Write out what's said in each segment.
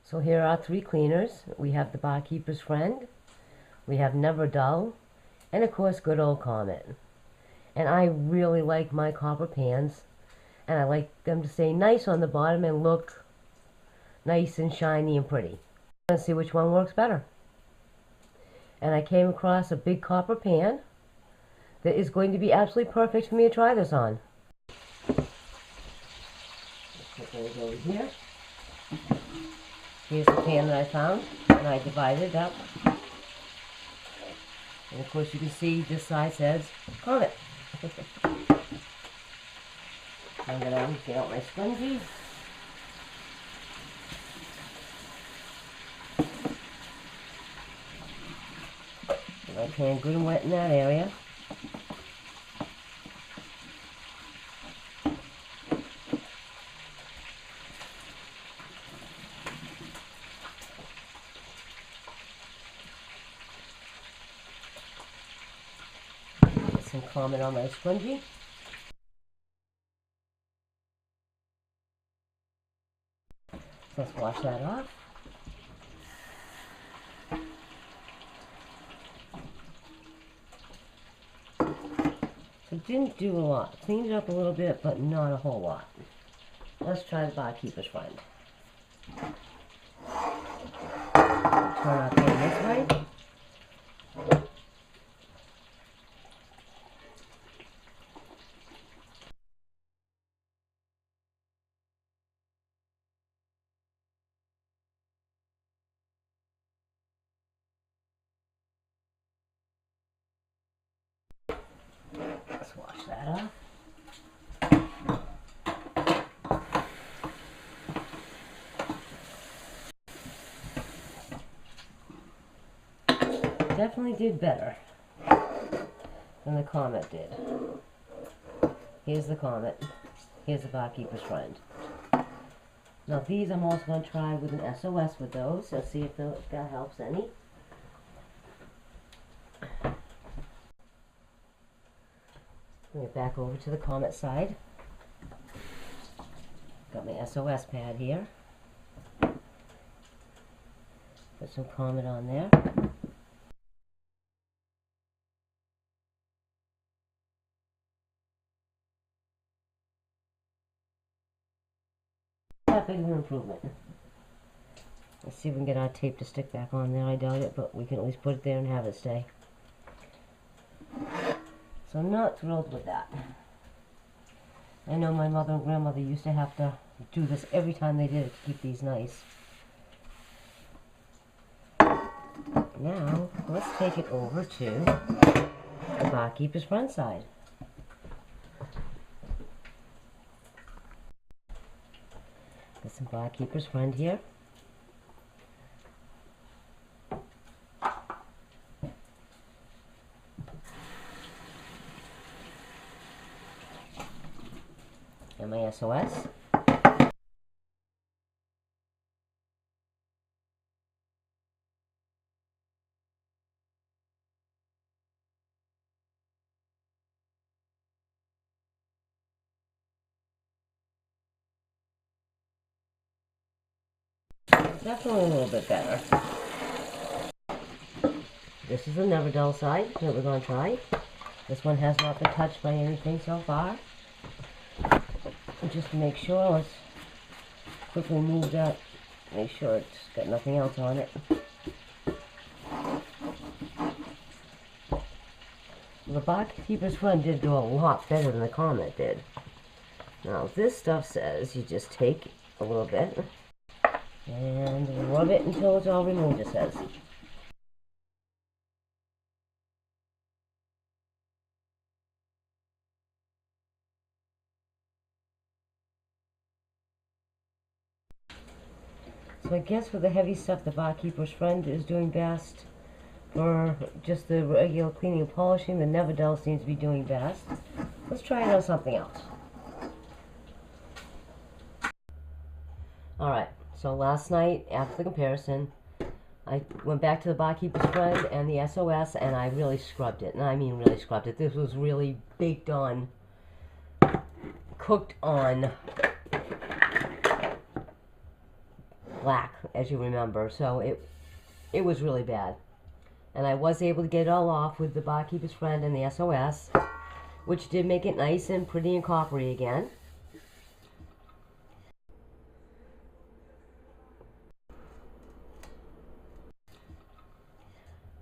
So here are 3 cleaners. We have the Keepers Friend, we have Nevrdull, and of course good old Comet. And I really like my copper pans, and I like them to stay nice on the bottom and look nice and shiny and pretty. Let's see which one works better. And I came across a big copper pan that is going to be absolutely perfect for me to try this on. Put those over here. Here's the pan that I found, and I divided it up. And of course you can see this side says Comet. I'm going to get out my spongy. Get my pan good and wet in that area. Some Comet on my spongy. So let's wash that off. So it didn't do a lot. Cleaned it up a little bit, but not a whole lot. Let's try the Keepers Friend. Turn our pan this way. Let's wash that off. Definitely did better than the Comet did. Here's the Comet. Here's the Keepers Friend. Now these I'm also going to try with an SOS with those. Let's see if that helps any. Bring it back over to the Comet side. Got my SOS pad here. Put some Comet on there. That big of an improvement. Let's see if we can get our tape to stick back on there. I doubt it, but we can at least put it there and have it stay. So I'm not thrilled with that. I know my mother and grandmother used to have to do this every time they did it to keep these nice. Now, let's take it over to the Keepers Friend side. Got some Keepers Friend here. And my SOS. Definitely a little bit better. This is the Nevrdull side that we're going to try. This one has not been touched by anything so far. And just to make sure, let's quickly move that, make sure it's got nothing else on it. The Keepers Friend did do a lot better than the Comet did. Now this stuff says you just take a little bit and rub it until it's all removed, it says. So I guess for the heavy stuff, the Keepers Friend is doing best. For just the regular cleaning and polishing, the Nevrdull seems to be doing best. Let's try it on something else. Alright, so last night, after the comparison, I went back to the Keepers Friend and the SOS, and I really scrubbed it. And I mean really scrubbed it. This was really baked on, cooked on black, as you remember, so it was really bad. And I was able to get it all off with the Keepers Friend and the SOS, which did make it nice and pretty and coppery again.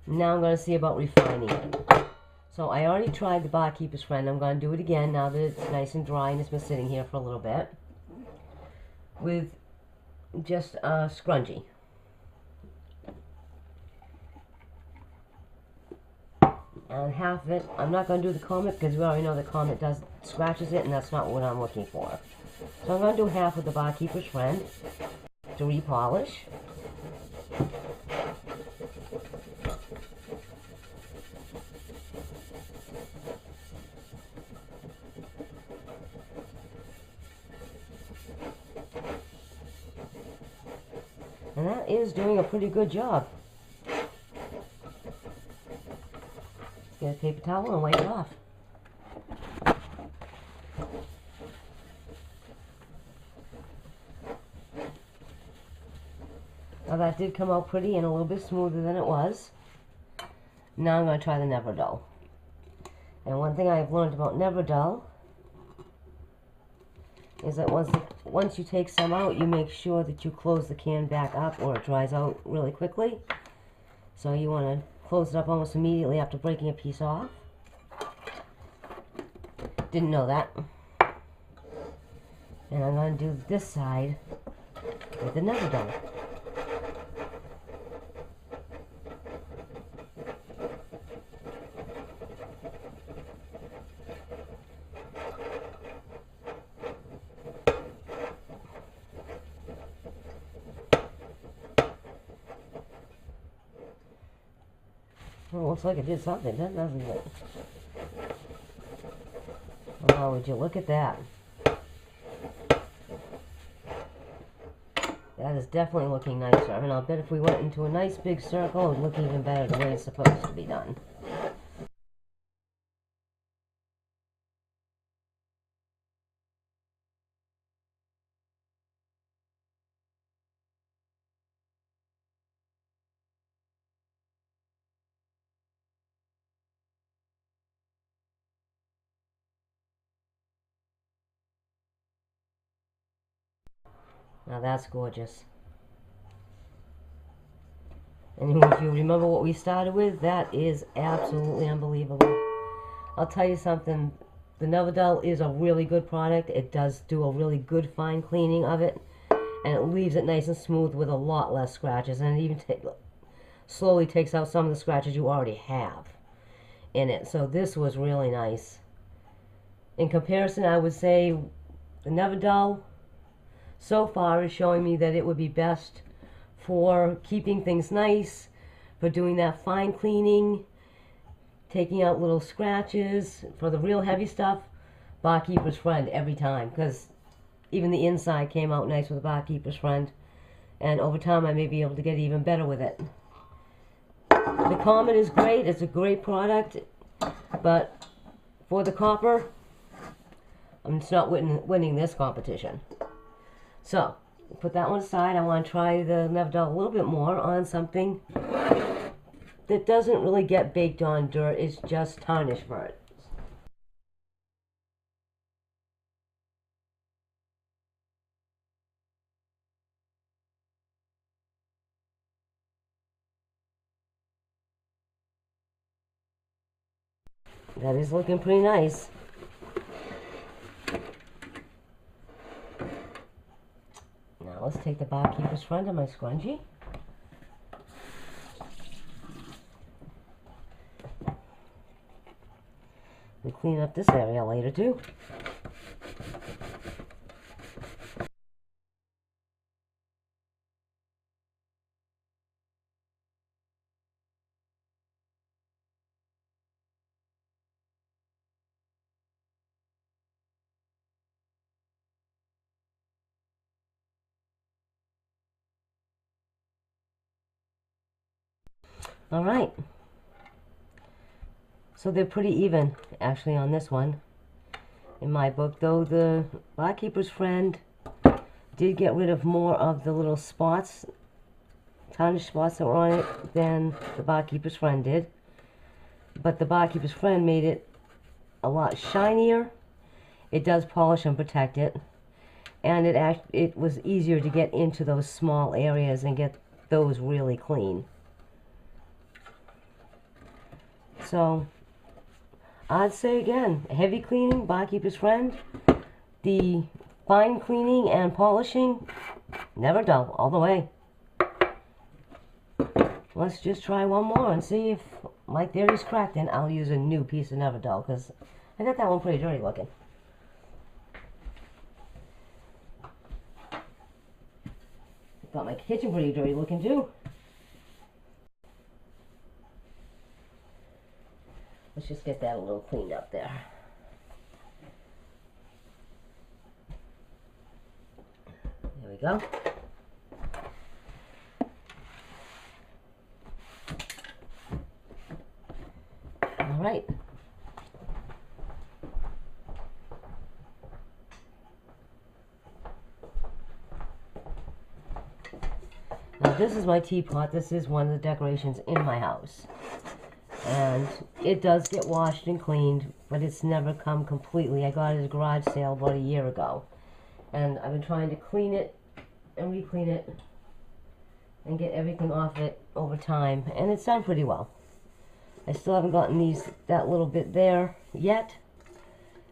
Now I'm going to see about refining it. So I already tried the Keepers Friend. I'm going to do it again now that it's nice and dry and it's been sitting here for a little bit, with just a scrunchie. And half of it, I'm not going to do the Comet because we already know the Comet scratches it, and that's not what I'm looking for. So I'm going to do half of the Keepers Friend to repolish. And that is doing a pretty good job. Let's get a paper towel and wipe it off. Now that did come out pretty and a little bit smoother than it was. Now I'm going to try the Nevrdull. And one thing I've learned about Nevrdull is that once you take some out, you make sure that you close the can back up or it dries out really quickly. So you want to close it up almost immediately after breaking a piece off. Didn't know that. And I'm going to do this side with the Nevrdull. Well, looks like it did something, doesn't it? Oh, would you look at that? That is definitely looking nicer. And I'll bet if we went into a nice big circle, it would look even better the way it's supposed to be done. Now that's gorgeous. And if you remember what we started with, that is absolutely unbelievable. I'll tell you something, the Nevrdull is a really good product. It does do a really good fine cleaning of it, and it leaves it nice and smooth with a lot less scratches, and it even slowly takes out some of the scratches you already have in it. So this was really nice. In comparison, I would say the Nevrdull so far is showing me that it would be best for keeping things nice, for doing that fine cleaning, taking out little scratches. For the real heavy stuff, Keepers Friend every time, because even the inside came out nice with the Keepers Friend, and over time I may be able to get even better with it. The Comet is great, it's a great product, but for the copper, I'm just not winning this competition. So, put that one aside. I want to try the Nevrdull a little bit more on something that doesn't really get baked on dirt. It's just tarnish burns. That is looking pretty nice. Now let's take the Keepers Friend of my scrunchie. We clean up this area later too. All right. So they're pretty even, actually, on this one, in my book. Though the Keepers Friend did get rid of more of the little spots, tarnish spots that were on it than the Keepers Friend did. But the Keepers Friend made it a lot shinier. It does polish and protect it. And it was easier to get into those small areas and get those really clean. So, I'd say again, heavy cleaning, Keepers Friend. The fine cleaning and polishing, Nevrdull, all the way. Let's just try one more and see if my theory's correct, and I'll use a new piece of Nevrdull, because I got that one pretty dirty looking. Got my kitchen pretty dirty looking too. Let's just get that a little cleaned up there. There we go. All right. Now this is my teapot. This is one of the decorations in my house. And it does get washed and cleaned, but it's never come completely. I got it at a garage sale about a year ago. And I've been trying to clean it and re-clean it and get everything off it over time. And it's done pretty well. I still haven't gotten that little bit there yet.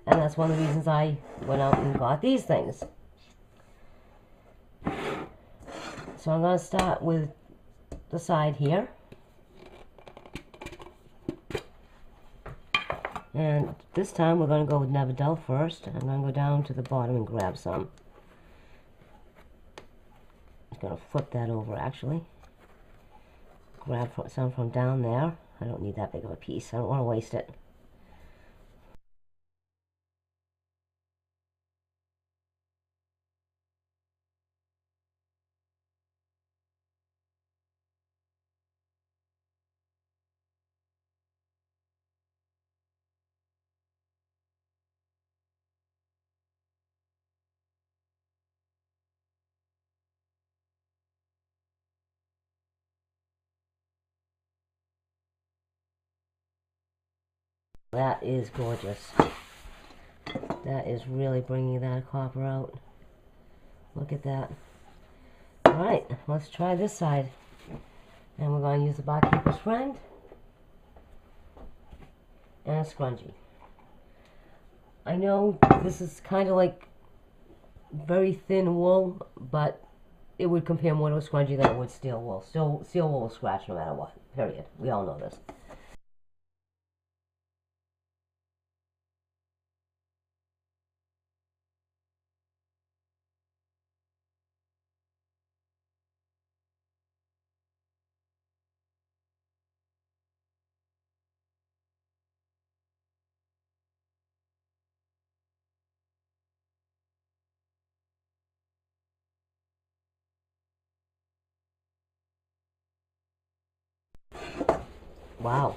And that's one of the reasons I went out and got these things. So I'm going to start with the side here. And this time we're going to go with Nevrdull first. I'm going to go down to the bottom and grab some. I'm going to flip that over actually. Grab some from down there. I don't need that big of a piece. I don't want to waste it. That is gorgeous. That is really bringing that copper out. Look at that. Alright, let's try this side. And we're going to use the Keepers Friend and a scrunchie. I know this is kind of like very thin wool, but it would compare more to a scrunchie than it would steel wool. Steel wool will scratch no matter what, period. We all know this. Wow,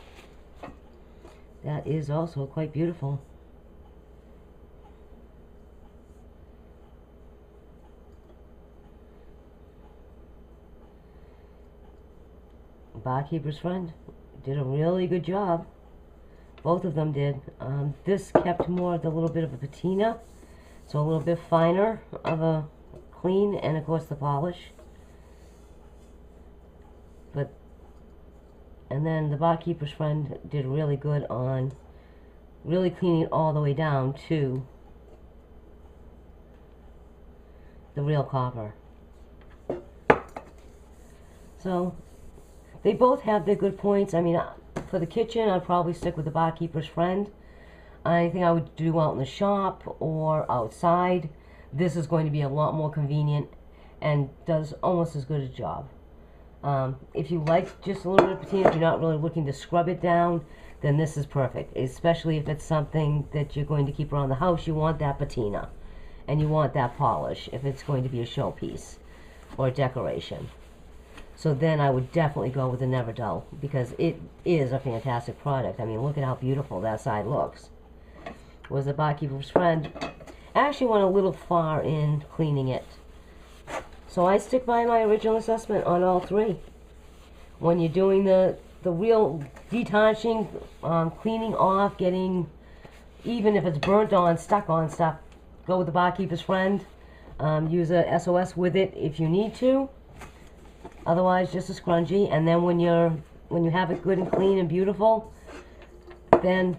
that is also quite beautiful. Keepers Friend did a really good job. Both of them did. This kept more of the little bit of a patina, so a little bit finer of a clean, and of course the polish. And then the Keepers Friend did really good on really cleaning all the way down to the real copper. So they both have their good points. I mean, for the kitchen, I'd probably stick with the Keepers Friend. Anything I would do out in the shop or outside, this is going to be a lot more convenient and does almost as good a job. If you like just a little bit of patina, if you're not really looking to scrub it down, then this is perfect. Especially if it's something that you're going to keep around the house, you want that patina. And you want that polish if it's going to be a showpiece or a decoration. So then I would definitely go with the Nevrdull, because it is a fantastic product. I mean, look at how beautiful that side looks. Whereas the Keepers Friend, I actually went a little far in cleaning it. So I stick by my original assessment on all three. When you're doing the real detarching, cleaning off, getting, even if it's burnt on, stuck on stuff, go with the Barkeeper's Friend. Use a SOS with it if you need to. Otherwise, just a scrunchie. And then when you have it good and clean and beautiful, then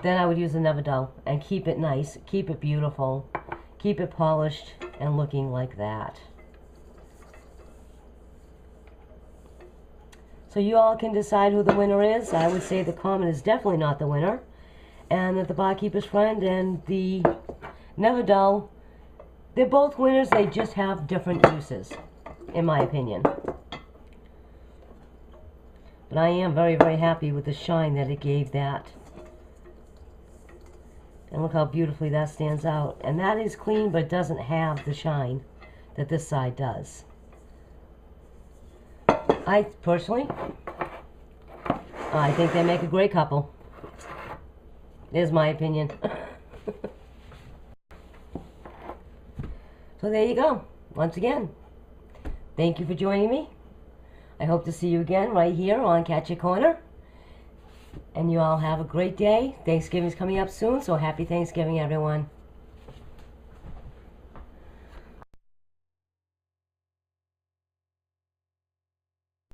I would use the Nevrdull and keep it nice, keep it beautiful, keep it polished and looking like that. So you all can decide who the winner is. I would say the Comet is definitely not the winner, and that the Barkeeper's Friend and the Nevrdull, they're both winners. They just have different uses, in my opinion. But I am very, very happy with the shine that it gave that. And look how beautifully that stands out. And that is clean, but it doesn't have the shine that this side does. I personally think they make a great couple. There's my opinion. So there you go. Once again, thank you for joining me. I hope to see you again right here on Catch Your Corner. And you all have a great day. Thanksgiving's coming up soon, so happy Thanksgiving, everyone.